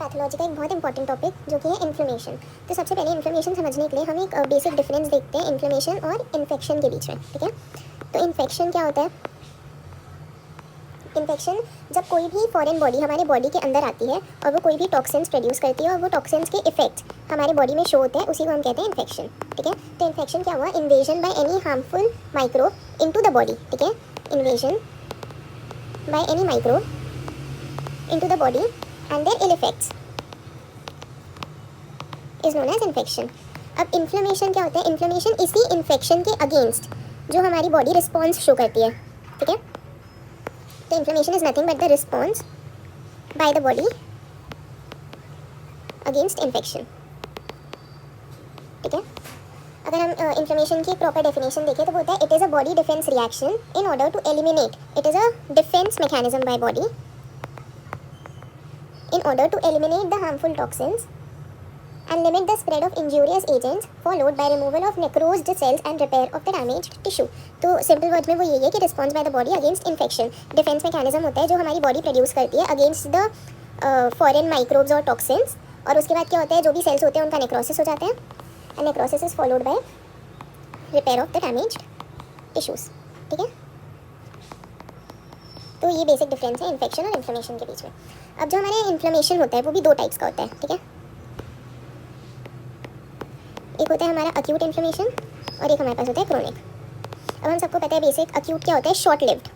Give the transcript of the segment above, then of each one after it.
Pathology का एक बहुत इंपॉर्टेंट टॉपिक जो कि है इन्फ्लेमेशन। तो सबसे पहले इन्फ्लेमेशन समझने के लिए हम एक बेसिक डिफरेंस देखते हैं इन्फ्लेमेशन और इन्फेक्शन के बीच में, ठीक है। तो इन्फेक्शन क्या होता है? इन्फेक्शन जब कोई भी फॉरेन बॉडी हमारे बॉडी के अंदर आती है और वो कोई भी टॉक्सिन्स प्रोड्यूस करती है और वो टॉक्सिन्स के इफेक्ट्स हमारे बॉडी में शो होते हैं, उसी को हम कहते हैं इन्फेक्शन, ठीक है। तो इन्फेक्शन क्या हुआ? Invasion by any harmful microbe into the body, ठीक है। Invasion by any microbe into the body and their ill effects is known as infection। अब इन्फ्लेमेशन क्या होता है? इन्फ्लेमेशन इसी इन्फेक्शन के अगेंस्ट जो हमारी बॉडी रिस्पॉन्स शो करती है, ठीक है। तो inflammation is nothing but the response by the body against infection, ठीक है। अगर हम इन्फ्लेमेशन की प्रॉपर डेफिनेशन देखें तो बोलता है it is a body defence reaction in order to eliminate, it is a defence mechanism by body in order to eliminate the harmful toxins and limit the spread of injurious agents, followed by removal of necrosed cells and repair of the damaged tissue। तो simple word में वो यही है कि response by the body against infection, defence mechanism होता है जो हमारी बॉडी प्रोड्यूस करती है अगेंस्ट द फॉरेन माइक्रोब्स और टॉक्सिन्स। और उसके बाद क्या होता है? जो भी सेल्स होते हैं उनका नेक्रोसिस हो जाता है and necrosis is followed by repair of the damaged tissues, ठीक है। तो ये बेसिक डिफरेंस है इन्फेक्शन और इन्फ्लेमेशन के बीच में। अब जो हमारे इन्फ्लेमेशन होता है वो भी दो टाइप्स का होता है, ठीक है। एक होता है हमारा अक्यूट इन्फ्लेमेशन और एक हमारे पास होता है क्रोनिक। अब हम सबको पता है बेसिक अक्यूट क्या होता है? शॉर्ट लिव्ड,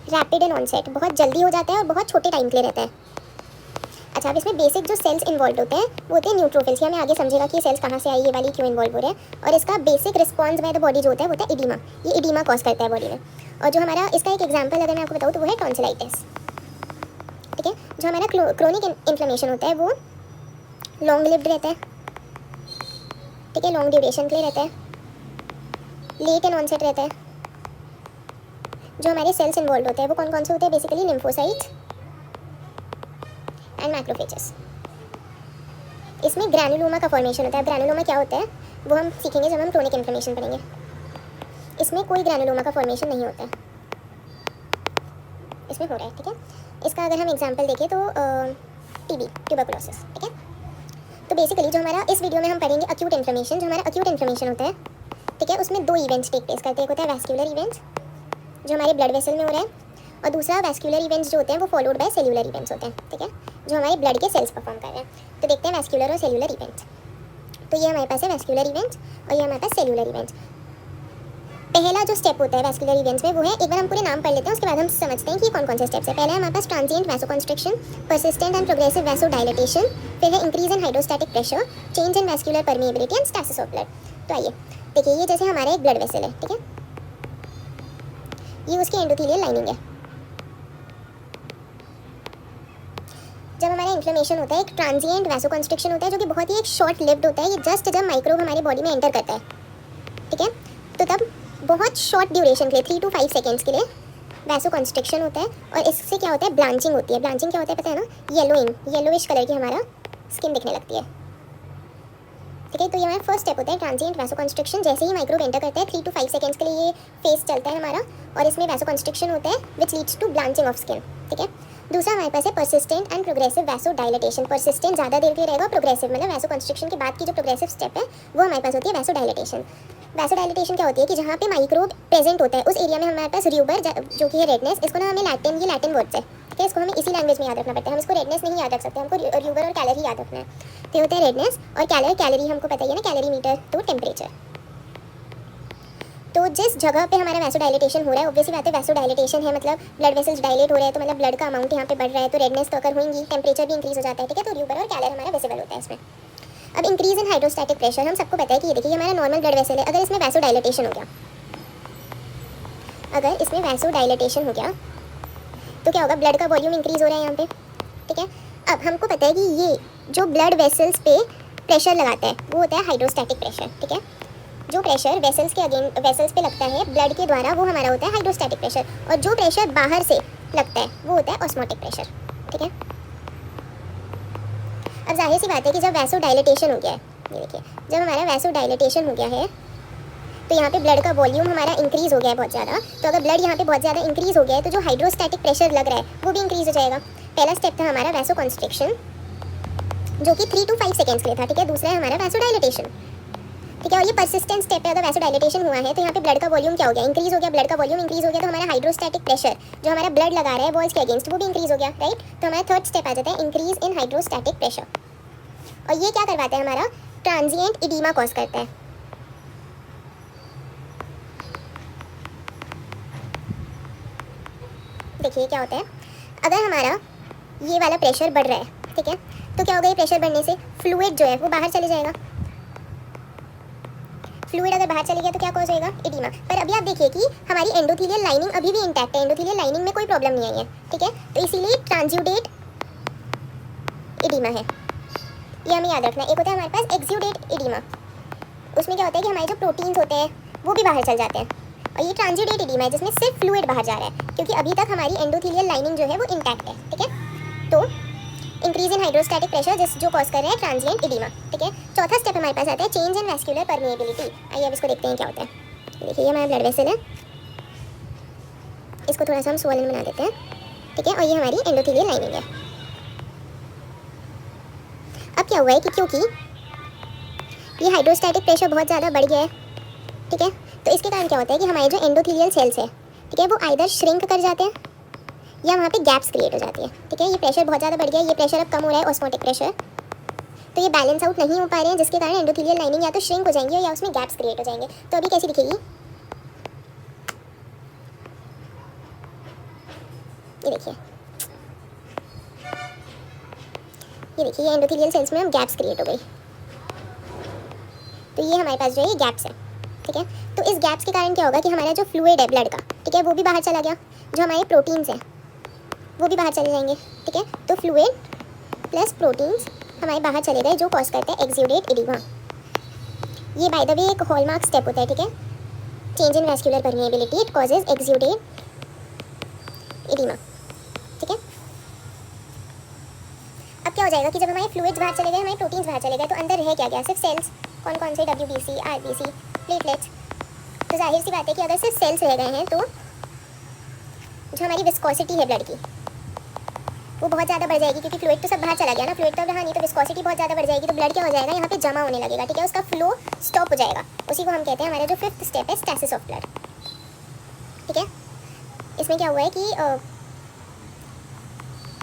रैपिड इन ऑनसेट, बहुत जल्दी हो जाता है और बहुत छोटे टाइम के लिए रहता है। अच्छा, अब इसमें बेसिक जो सेल्स इन्वॉल्व होते हैं वो होते हैं न्यूट्रोफिल्स। ये हमें आगे समझेगा कि ये सेल्स कहाँ से आई, ये वाली क्यों इन्वॉल्व हो रहे हैं। और इसका basic response by the body जो होता है वो होता है इडीमा। ये इडीमा कॉज करता है बॉडी में। और जो हमारा इसका एक एग्जांपल अगर मैं आपको बताऊँ तो वो है टॉन्सिलाइटिस, ठीक है। जो हमारा क्रोनिक इन्फ्लेमेशन होता है वो लॉन्ग लिव्ड रहता है, ठीक है, लॉन्ग ड्यूरेशन के लिए रहता है, लेट इन ऑनसेट रहता है। जो हमारे सेल्स इन्वॉल्व होते हैं वो कौन कौन से होते हैं? Basically lymphocytes and macrophages. इसमें ग्रैनुलोमा का फॉर्मेशन होता है। ग्रैनुलोमा क्या होता है वो हम सीखेंगे जब हम क्रोनिक इन्फ्लेमेशन पढ़ेंगे। इसमें कोई ग्रैनुलोमा का फॉर्मेशन नहीं होता है, इसमें हो रहा है, ठीक है। इसका अगर हम एग्जांपल देखें तो टीबी, ट्यूबरकुलोसिस, ठीक है। तो बेसिकली जो हमारा इस वीडियो में हम पढ़ेंगे अक्यूट इन्फ्लेमेशन, जो हमारा अक्यूट इन्फ्लेमेशन होता है, ठीक है, उसमें दो इवेंट्स टेक प्लेस करते हैं। एक होता है वैस्कुलर इवेंट्स जो हमारे ब्लड वेसल में हो रहा है, और दूसरा वैस्कुलर इवेंट्स जो होते हैं वो फॉलोड बाय सेल्यूलर इवेंट्स होते हैं, ठीक है, जो हमारे ब्लड के सेल्स परफॉर्म कर रहे हैं। तो देखते हैं वैस्कुलर और सेल्यूलर इवेंट्स। तो ये हमारे पास है वैस्कुलर इवेंट्स और ये हमारे पास सेल्यूलर इवेंट्स। पहला जो स्टेप होता है वैस्कुलर इवेंट्स में वो है, एक बार हम पूरे नाम पढ़ लेते हैं उसके बाद हम समझते हैं कि कौन कौन से स्टेप्स है। पहला है हमारे पास ट्रांजिएंट वैसोकंस्ट्रिक्शन, परसिस्टेंट एंड प्रोग्रेसिव वैसोडाइलेटेशन, फिर है increase in hydrostatic pressure, change in vascular permeability and stasis of blood. तो आइए देखिए, ये जैसे हमारा एक ब्लड वेसल है, ठीक है, ये उसकी एंडोथेलियल लाइनिंग है। जब हमारा इन्फ्लेमेशन होता है एक ट्रांजिएंट वैसोकंस्ट्रिक्शन होता है जो कि बहुत ही एक शॉर्ट लिव्ड होता है। ये जस्ट जब माइक्रोब हमारी बॉडी में एंटर करता है, ठीक है, तो तब बहुत शॉर्ट ड्यूरेशन के लिए 3 to 5 सेकेंड्स के लिए वैसोकंस्ट्रिक्शन होता है। और इससे क्या होता है? ब्लांचिंग होती है। ब्लांचिंग क्या होता है पता है ना? येलोइश कलर की हमारा स्किन दिखने लगती है, ठीक है। तो ये हमारा फर्स्ट स्टेप होता है ट्रांजिएंट वैसोकंस्ट्रिक्शन। जैसे ही माइक्रोब एंटर करता है 3 to 5 सेकेंड्स के लिए ये फेस चलता है हमारा, और इसमें वैसोकंस्ट्रिक्शन होता है which leads to blanching of skin, ठीक है। दूसरा हमारे पास है persistent and progressive vasodilatation. Persistent ज़्यादा देर के लिए रहेगा, प्रोग्रेसिव मतलब वैसोकंस्ट्रिक्शन के बाद की जो प्रोग्रेसिव स्टेप है वो हमारे पास होती है वैसोडाइलेटेशन। वैसोडाइलेटेशन क्या होती है कि जहाँ पे माइक्रोब प्रेजेंट होता है उस एरिया में हमारे पास र्यूबर जो कि है रेडनेस, इसको ना हमें ये लैटिन वर्ड्स है, ठीक है, इसको हमें इसी लैंग्वेज में याद रखना पड़ता है। हम इसको रेडनेस नहीं याद रख सकते, हमको र्यूबर और कैलोरी याद रखना है। तो होता है रेडनेस और कैलोरी हमको पता ही है ना, कैलोरी मीटर तो टेम्परेचर। तो जिस जगह पे हमारा वैसोडाइलेटेशन हो रहा है, ऑब्वियसली बात है वैसोडाइलेटेशन है मतलब ब्लड वेसल्स डायलेट हो रहे हैं, तो मतलब ब्लड का अमाउंट यहाँ पे बढ़ रहा है, तो रेडनेस तो अगर होंगी, टेम्परेचर भी इंक्रीज हो जाता है, ठीक है। तो र्यूबर और कैलर हमारा विजिबल होता है इसमें। अब इंक्रीज इन हाइड्रोस्टैटिक प्रेशर, हम सबको पता है कि ये देखिए हमारा नॉर्मल ब्लड वेसल है, अगर इसमें वैसोडाइलेटेशन हो गया, अगर इसमें वैसोडाइलेटेशन हो गया तो क्या होगा? ब्लड का वॉल्यूम इंक्रीज हो रहा है यहाँ पे, ठीक है। अब हमको पता है कि ये जो ब्लड वेसल्स पे प्रेशर लगाता है वो होता है हाइड्रोस्टैटिक प्रेशर, ठीक है। जो प्रेशर वेसल्स पे लगता है ब्लड के द्वारा वो हमारा होता है हाइड्रोस्टैटिक प्रेशर, और जो प्रेशर बाहर से लगता है वो होता है ऑस्मोटिक प्रेशर, ठीक है। अब जाहिर सी बात है कि जब वैसोडाइलेटेशन हो गया है, ये देखिए जब हमारा वैसोडाइलेटेशन हो गया है तो यहाँ पे ब्लड का वॉल्यूम हमारा इंक्रीज हो गया है बहुत ज़्यादा। तो अगर ब्लड यहाँ पे बहुत ज़्यादा इंक्रीज हो गया है तो जो हाइड्रोस्टैटिक प्रेशर लग रहा है वो भी इंक्रीज हो जाएगा। पहला स्टेप था हमारा वैसो कंस्ट्रिक्शन, जो कि 3 to 5 सेकेंड्स के लिए था, ठीक है। दूसरा है हमारा वैसो डायलिटेशन, ठीक है। और ये परसिस्टेंट स्टेप है। अगर वैसो डायलिटेशन हुआ है तो यहाँ पे ब्लड का वॉल्यूम क्या हो गया, इंक्रीज हो गया। ब्लड का वॉल्यूम इंक्रीज हो गया तो हमारा हाइड्रोस्टैटिक प्रेशर जो हमारा ब्लड लगा रहा है वॉल्स के अगेंस्ट वो भी इंक्रीज हो गया, राइट। तो हमारा थर्ड स्टेप आ जाता है इंक्रीज इन हाइड्रोस्टैटिक प्रेशर, और ये क्या करवाता है, हमारा ट्रांजिएंट इडीमा कॉज करता है। देखिए क्या होता है, अगर हमारा ये वाला प्रेशर बढ़ रहा है, ठीक है, तो क्या होगा, ये प्रेशर बढ़ने से फ्लूइड जो है वो बाहर चले जाएगा। फ्लूइड अगर बाहर चले गया तो क्या कॉज होएगा, एडिमा। पर अभी आप देखिए कि हमारी एंडोथेलियल लाइनिंग अभी भी इंटैक्ट है, एंडोथेलियल लाइनिंग में कोई प्रॉब्लम नहीं आई है, ठीक है। तो इसीलिए ट्रांज्यूडेट एडिमा है, ये हमें याद रखना है। एक होता है हमारे पास एक्ज्यूडेट एडिमा, उसमें क्या होता है कि हमारे जो प्रोटीन्स होते हैं वो भी बाहर चल जाते हैं, और ये ट्रांज्यूडेट एडिमा है जिसमें सिर्फ फ्लूइड बाहर जा रहा है, क्योंकि अभी तक हमारी एंडोथेलियल लाइनिंग जो है वो इंटैक्ट है, ठीक है। तो इंक्रीज इन हाइड्रोस्टैटिक प्रेशर जो कॉज कर रहा है ट्रांजिएंट एडिमा, ठीक है। चौथा स्टेप हमारे पास आता है चेंज इन वैस्कुलर परमिएबिलिटी। आइए अब इसको देखते हैं क्या होता है। देखिए ये हमारा ब्लड वेसल है, इसको थोड़ा सा हम स्वॉलन बना देते हैं, ठीक है। और ये हमारी एंडोथेलियल लाइनिंग है। अब क्या हुआ है कि क्योंकि ये हाइड्रोस्टैटिक प्रेशर बहुत ज़्यादा बढ़ गया है, ठीक है, तो इसके कारण क्या होता है कि हमारे जो एंडोथेलियल सेल्स है, ठीक है, वो आइदर श्रिंक कर जाते हैं या वहाँ पे गैप्स क्रिएट हो जाती है, ठीक है। ये प्रेशर बहुत ज़्यादा बढ़ गया है, ये प्रेशर अब कम हो रहा है, ऑस्मोटिक प्रेशर, तो ये बैलेंस आउट नहीं हो पा रहे हैं, जिसके कारण एंडोथेलियल लाइनिंग या तो श्रिंक हो जाएंगी या उसमें गैप्स क्रिएट हो जाएंगे। तो अभी कैसी दिखेगी, ये देखिए, ये एंडोथेलियल सेल्स में हम गैप्स क्रिएट हो गई, तो ये हमारे पास जो है ये गैप्स है, ठीक है। तो इस गैप्स के कारण क्या होगा कि हमारा जो फ्लूइड है ब्लड का, ठीक है, वो भी बाहर चला गया, जो हमारे प्रोटीन्स हैं वो भी बाहर चले जाएंगे, ठीक है। तो फ्लूइड प्लस प्रोटीन्स हमारे बाहर चले गए, जो कॉज करते हैं एक्ज्यूडेट एडिमा। ये बाय द वे एक हॉलमार्क स्टेप होता है, ठीक है, change in vascular permeability, it causes exudate edema, ठीक है। अब क्या हो जाएगा कि जब हमारे फ्लूइड्स बाहर चले गए, हमारे प्रोटीन्स बाहर चले गए, तो अंदर रह क्या गया, सिर्फ सेल्स। कौन कौन से, WBC, RBC, प्लेटलेट्स। तो जाहिर सी बात है कि अगर सिर्फ सेल्स रह गए हैं तो जो हमारी विस्कोसिटी है ब्लड की वो बहुत ज़्यादा बढ़ जाएगी, क्योंकि फ्लूइड तो सब बाहर चला गया ना, फ्लूइड तो रहा नहीं, तो विस्कोसिटी बहुत ज़्यादा बढ़ जाएगी, तो ब्लड क्या हो जाएगा, यहाँ पे जमा होने लगेगा, ठीक है, उसका फ्लो स्टॉप हो जाएगा। उसी को हम कहते हैं हमारा जो 5th स्टेप है स्टैसिस ऑफ ब्लड, ठीक है। इसमें क्या हुआ है कि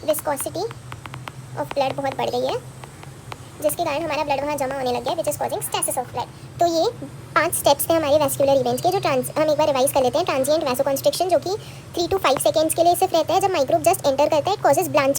विस्कोसिटी ऑफ ब्लड बहुत बढ़ गई है, जिसके कारण हमारा ब्लड वहाँ जमा होने लग गया, which is causing stasis of blood. तो ये 5 स्टेप्स थे हमारे वैस्कुलर इवेंट्स के, जो हम एक बार रिवाइज कर लेते हैं। ट्रांजिएंट वैसोकंस्ट्रिक्शन, जो कि 3 to 5 सेकेंड्स के लिए सिर्फ रहता है, जब माइक्रोब जस्ट एंटर करता है, इट कॉजेज